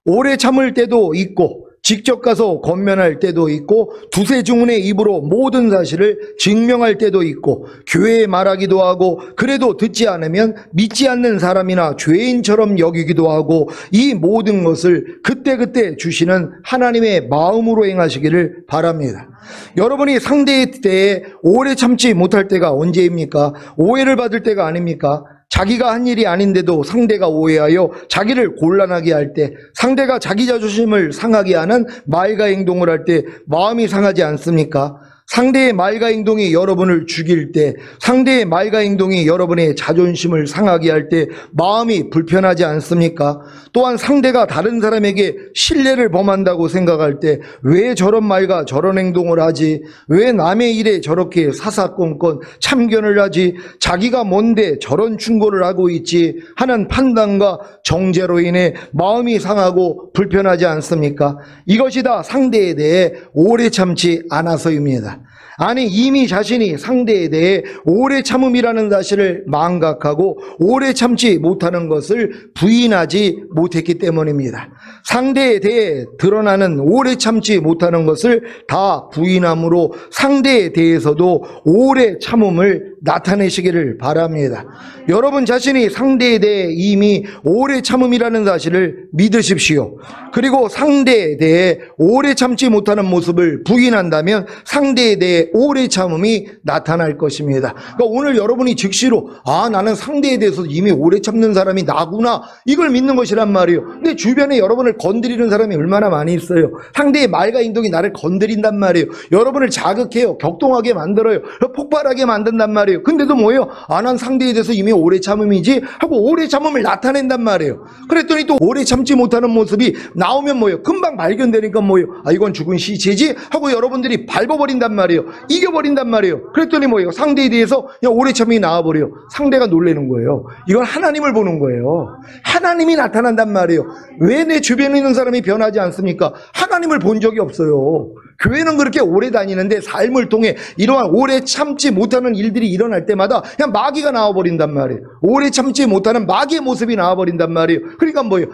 오래 참을 때도 있고 직접 가서 권면할 때도 있고 두세 증인의 입으로 모든 사실을 증명할 때도 있고 교회에 말하기도 하고 그래도 듣지 않으면 믿지 않는 사람이나 죄인처럼 여기기도 하고 이 모든 것을 그때그때 주시는 하나님의 마음으로 행하시기를 바랍니다. 여러분이 상대의 때에 오래 참지 못할 때가 언제입니까? 오해를 받을 때가 아닙니까? 자기가 한 일이 아닌데도 상대가 오해하여 자기를 곤란하게 할 때, 상대가 자기 자존심을 상하게 하는 말과 행동을 할 때 마음이 상하지 않습니까? 상대의 말과 행동이 여러분을 죽일 때, 상대의 말과 행동이 여러분의 자존심을 상하게 할 때 마음이 불편하지 않습니까? 또한 상대가 다른 사람에게 신뢰를 범한다고 생각할 때 왜 저런 말과 저런 행동을 하지? 왜 남의 일에 저렇게 사사건건 참견을 하지? 자기가 뭔데 저런 충고를 하고 있지? 하는 판단과 정죄로 인해 마음이 상하고 불편하지 않습니까? 이것이 다 상대에 대해 오래 참지 않아서입니다. 아니 이미 자신이 상대에 대해 오래 참음이라는 사실을 망각하고 오래 참지 못하는 것을 부인하지 못했기 때문입니다. 상대에 대해 드러나는 오래 참지 못하는 것을 다 부인함으로 상대에 대해서도 오래 참음을 나타내시기를 바랍니다. 여러분 자신이 상대에 대해 이미 오래 참음이라는 사실을 믿으십시오. 그리고 상대에 대해 오래 참지 못하는 모습을 부인한다면 상대에 대해 오래 참음이 나타날 것입니다. 그러니까 오늘 여러분이 즉시로 나는 상대에 대해서 이미 오래 참는 사람이 나구나 이걸 믿는 것이란 말이에요. 근데 주변에 여러분을 건드리는 사람이 얼마나 많이 있어요. 상대의 말과 행동이 나를 건드린단 말이에요. 여러분을 자극해요. 격동하게 만들어요. 폭발하게 만든단 말이에요. 근데도 뭐예요? 난 상대에 대해서 이미 오래 참음이지 하고 오래 참음을 나타낸단 말이에요. 그랬더니 또 오래 참지 못하는 모습이 나오면 뭐예요? 금방 발견되니까 뭐예요? 이건 죽은 시체지 하고 여러분들이 밟아버린단 말이에요. 이겨버린단 말이에요. 그랬더니 뭐예요? 상대에 대해서 그냥 오래 참음이 나와버려요. 상대가 놀라는 거예요. 이건 하나님을 보는 거예요. 하나님이 나타난단 말이에요. 왜 내 주변에 있는 사람이 변하지 않습니까? 하나님을 본 적이 없어요. 교회는 그렇게 오래 다니는데 삶을 통해 이러한 오래 참지 못하는 일들이 일어날 때마다 그냥 마귀가 나와버린단 말이에요. 오래 참지 못하는 마귀의 모습이 나와버린단 말이에요. 그러니까 뭐예요?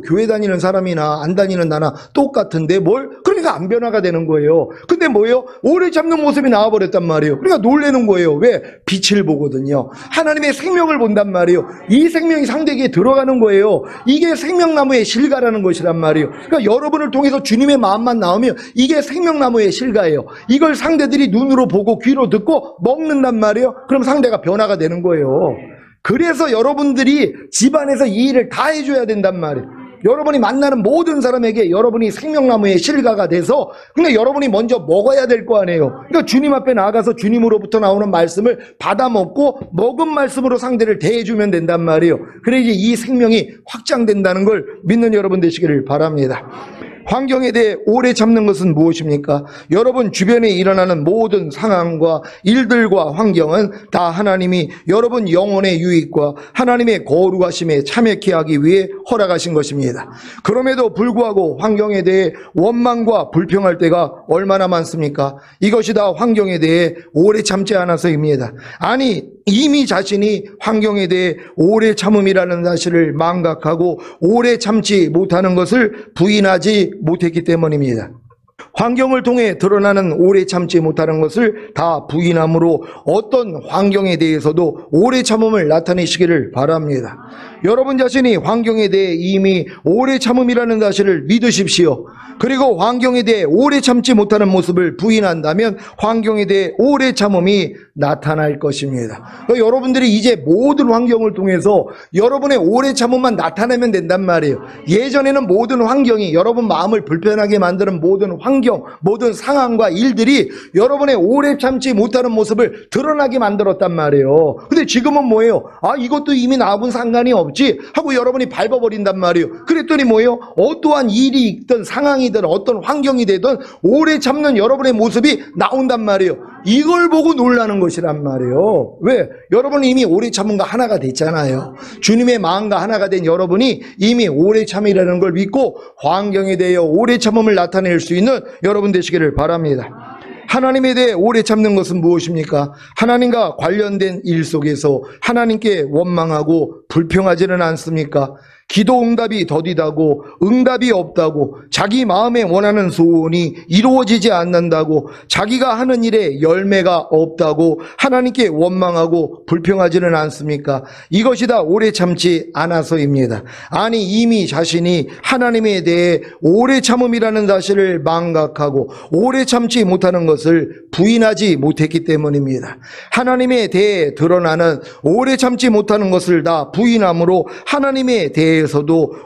교회 다니는 사람이나 안 다니는 나나 똑같은데 뭘? 그러니까 안 변화가 되는 거예요. 근데 뭐예요? 오래 참는 모습이 나와버렸단 말이에요. 그러니까 놀라는 거예요. 왜? 빛을 보거든요. 하나님의 생명을 본단 말이에요. 이 생명이 상대에게 들어가는 거예요. 이게 생명나무의 실가라는 것이란 말이에요. 그러니까 여러분을 통해서 주님의 마음만 나오면 이게 생명나무의 실가예요. 이걸 상대들이 눈으로 보고 귀로 듣고 먹는단 말이에요. 그럼 상대가 변화가 되는 거예요. 그래서 여러분들이 집안에서 이 일을 다 해줘야 된단 말이에요. 여러분이 만나는 모든 사람에게 여러분이 생명나무의 실가가 돼서 근데 여러분이 먼저 먹어야 될 거 아니에요. 그러니까 주님 앞에 나가서 주님으로부터 나오는 말씀을 받아 먹고 먹은 말씀으로 상대를 대해주면 된단 말이에요. 그래야지 이 생명이 확장된다는 걸 믿는 여러분 되시기를 바랍니다. 환경에 대해 오래 참는 것은 무엇입니까? 여러분 주변에 일어나는 모든 상황과 일들과 환경은 다 하나님이 여러분 영혼의 유익과 하나님의 거룩하심에 참여케 하기 위해 허락하신 것입니다. 그럼에도 불구하고 환경에 대해 원망과 불평할 때가 얼마나 많습니까? 이것이 다 환경에 대해 오래 참지 않아서입니다. 아니 이미 자신이 환경에 대해 오래 참음이라는 사실을 망각하고 오래 참지 못하는 것을 부인하지 못했기 때문입니다. 환경을 통해 드러나는 오래 참지 못하는 것을 다 부인함으로 어떤 환경에 대해서도 오래 참음을 나타내시기를 바랍니다. 여러분 자신이 환경에 대해 이미 오래 참음이라는 사실을 믿으십시오. 그리고 환경에 대해 오래 참지 못하는 모습을 부인한다면 환경에 대해 오래 참음이 나타날 것입니다. 여러분들이 이제 모든 환경을 통해서 여러분의 오래 참음만 나타내면 된단 말이에요. 예전에는 모든 환경이 여러분 마음을 불편하게 만드는 모든 환경, 모든 상황과 일들이 여러분의 오래 참지 못하는 모습을 드러나게 만들었단 말이에요. 근데 지금은 뭐예요? 아, 이것도 이미 나하고는 상관이 없지 하고 여러분이 밟아버린단 말이에요. 그랬더니 뭐예요? 어떠한 일이 있든 상황이든 어떤 환경이 되든 오래 참는 여러분의 모습이 나온단 말이에요. 이걸 보고 놀라는 것이란 말이에요. 왜? 여러분은 이미 오래 참음과 하나가 됐잖아요. 주님의 마음과 하나가 된 여러분이 이미 오래 참이라는 걸 믿고 환경에 대하여 오래 참음을 나타낼 수 있는 여러분 되시기를 바랍니다. 하나님에 대해 오래 참는 것은 무엇입니까? 하나님과 관련된 일 속에서 하나님께 원망하고 불평하지는 않습니까? 기도 응답이 더디다고, 응답이 없다고, 자기 마음에 원하는 소원이 이루어지지 않는다고, 자기가 하는 일에 열매가 없다고 하나님께 원망하고 불평하지는 않습니까? 이것이 다 오래 참지 않아서입니다. 아니, 이미 자신이 하나님에 대해 오래 참음이라는 사실을 망각하고 오래 참지 못하는 것을 부인하지 못했기 때문입니다. 하나님에 대해 드러나는 오래 참지 못하는 것을 다 부인함으로 하나님에 대해서도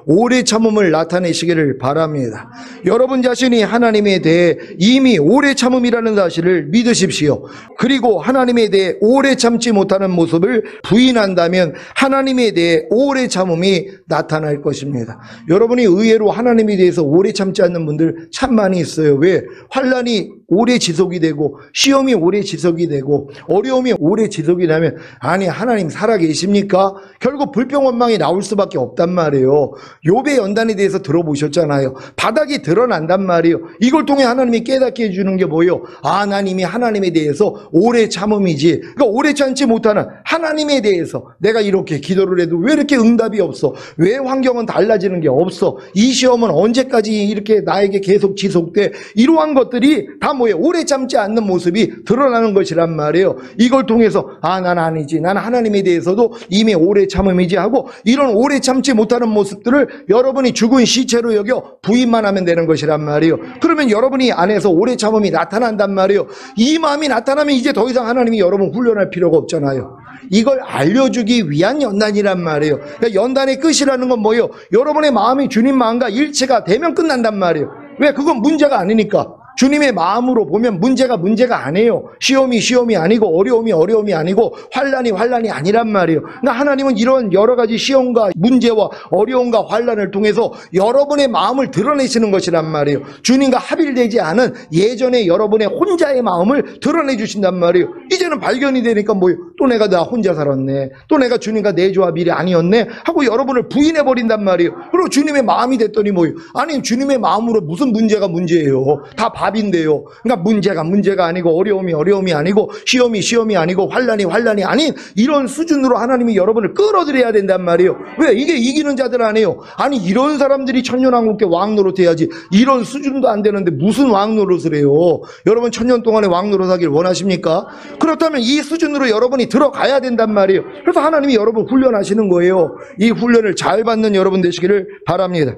오래 참음을 나타내시기를 바랍니다. 여러분 자신이 하나님에 대해 이미 오래 참음이라는 사실을 믿으십시오. 그리고 하나님에 대해 오래 참지 못하는 모습을 부인한다면 하나님에 대해 오래 참음이 나타날 것입니다. 여러분이 의외로 하나님에 대해서 오래 참지 않는 분들 참 많이 있어요. 왜? 환난이 오래 지속이 되고 시험이 오래 지속이 되고 어려움이 오래 지속이 되면 아니, 하나님 살아계십니까? 결국 불평 원망이 나올 수밖에 없단 말이에요. 욥의 연단에 대해서 들어보셨잖아요. 바닥이 드러난단 말이에요. 이걸 통해 하나님이 깨닫게 해주는 게 뭐예요? 아, 난 이미 하나님에 대해서 오래 참음이지. 그러니까 오래 참지 못하는 하나님에 대해서 내가 이렇게 기도를 해도 왜 이렇게 응답이 없어? 왜 환경은 달라지는 게 없어? 이 시험은 언제까지 이렇게 나에게 계속 지속돼? 이러한 것들이 다 뭐예요? 오래 참지 않는 모습이 드러나는 것이란 말이에요. 이걸 통해서 아, 난 아니지, 난 하나님에 대해서도 이미 오래 참음이지 하고 이런 오래 참지 못하는 모습들을 여러분이 죽은 시체로 여겨 부인만 하면 되는 것이란 말이에요. 그러면 여러분이 안에서 오래 참음이 나타난단 말이에요. 이 마음이 나타나면 이제 더 이상 하나님이 여러분 훈련할 필요가 없잖아요. 이걸 알려주기 위한 연단이란 말이에요. 그러니까 연단의 끝이라는 건 뭐예요? 여러분의 마음이 주님 마음과 일치가 되면 끝난단 말이에요. 왜? 그건 문제가 아니니까. 주님의 마음으로 보면 문제가 아니에요. 시험이 아니고 어려움이 아니고 환난이 아니란 말이에요. 그러니까 하나님은 이런 여러 가지 시험과 문제와 어려움과 환난을 통해서 여러분의 마음을 드러내시는 것이란 말이에요. 주님과 합일되지 않은 예전에 여러분의 혼자의 마음을 드러내 주신단 말이에요. 이제는 발견이 되니까 뭐예요? 또 내가 나 혼자 살았네. 또 내가 주님과 내 조합 일이 아니었네 하고 여러분을 부인해 버린단 말이에요. 그리고 주님의 마음이 됐더니 뭐예요? 아니, 주님의 마음으로 무슨 문제가 문제예요? 다 밥인데요. 그러니까 문제가 아니고 어려움이 아니고 시험이 아니고 환난이 아닌 이런 수준으로 하나님이 여러분을 끌어들여야 된단 말이에요. 왜? 이게 이기는 자들 아니에요. 아니, 이런 사람들이 천년왕국의 왕노릇 해야지. 이런 수준도 안 되는데 무슨 왕노릇을 해요? 여러분 천년 동안의 왕노릇 하길 원하십니까? 그렇다면 이 수준으로 여러분이 들어가야 된단 말이에요. 그래서 하나님이 여러분 훈련하시는 거예요. 이 훈련을 잘 받는 여러분 되시기를 바랍니다.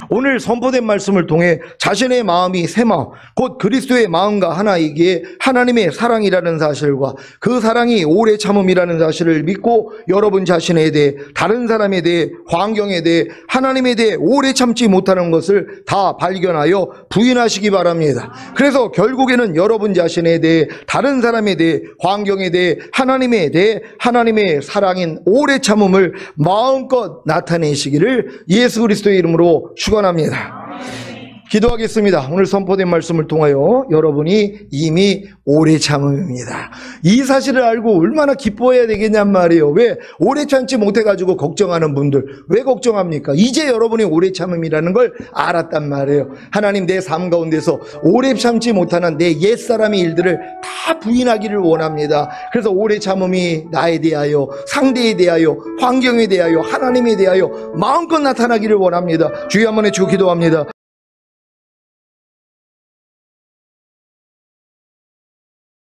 오늘 선포된 말씀을 통해 자신의 마음이 새 마음, 곧 그리스도의 마음과 하나이기에 하나님의 사랑이라는 사실과 그 사랑이 오래 참음이라는 사실을 믿고 여러분 자신에 대해, 다른 사람에 대해, 환경에 대해, 하나님에 대해 오래 참지 못하는 것을 다 발견하여 부인하시기 바랍니다. 그래서 결국에는 여러분 자신에 대해, 다른 사람에 대해, 환경에 대해, 하나님에 대해 하나님의 사랑인 오래 참음을 마음껏 나타내시기를 예수 그리스도의 이름으로 축원합니다. 기도하겠습니다. 오늘 선포된 말씀을 통하여 여러분이 이미 오래 참음입니다. 이 사실을 알고 얼마나 기뻐해야 되겠냔 말이에요. 왜? 오래 참지 못해가지고 걱정하는 분들 왜 걱정합니까? 이제 여러분이 오래 참음이라는 걸 알았단 말이에요. 하나님, 내 삶 가운데서 오래 참지 못하는 내 옛사람의 일들을 다 부인하기를 원합니다. 그래서 오래 참음이 나에 대하여, 상대에 대하여, 환경에 대하여, 하나님에 대하여 마음껏 나타나기를 원합니다. 주여 한번 해주고 기도합니다.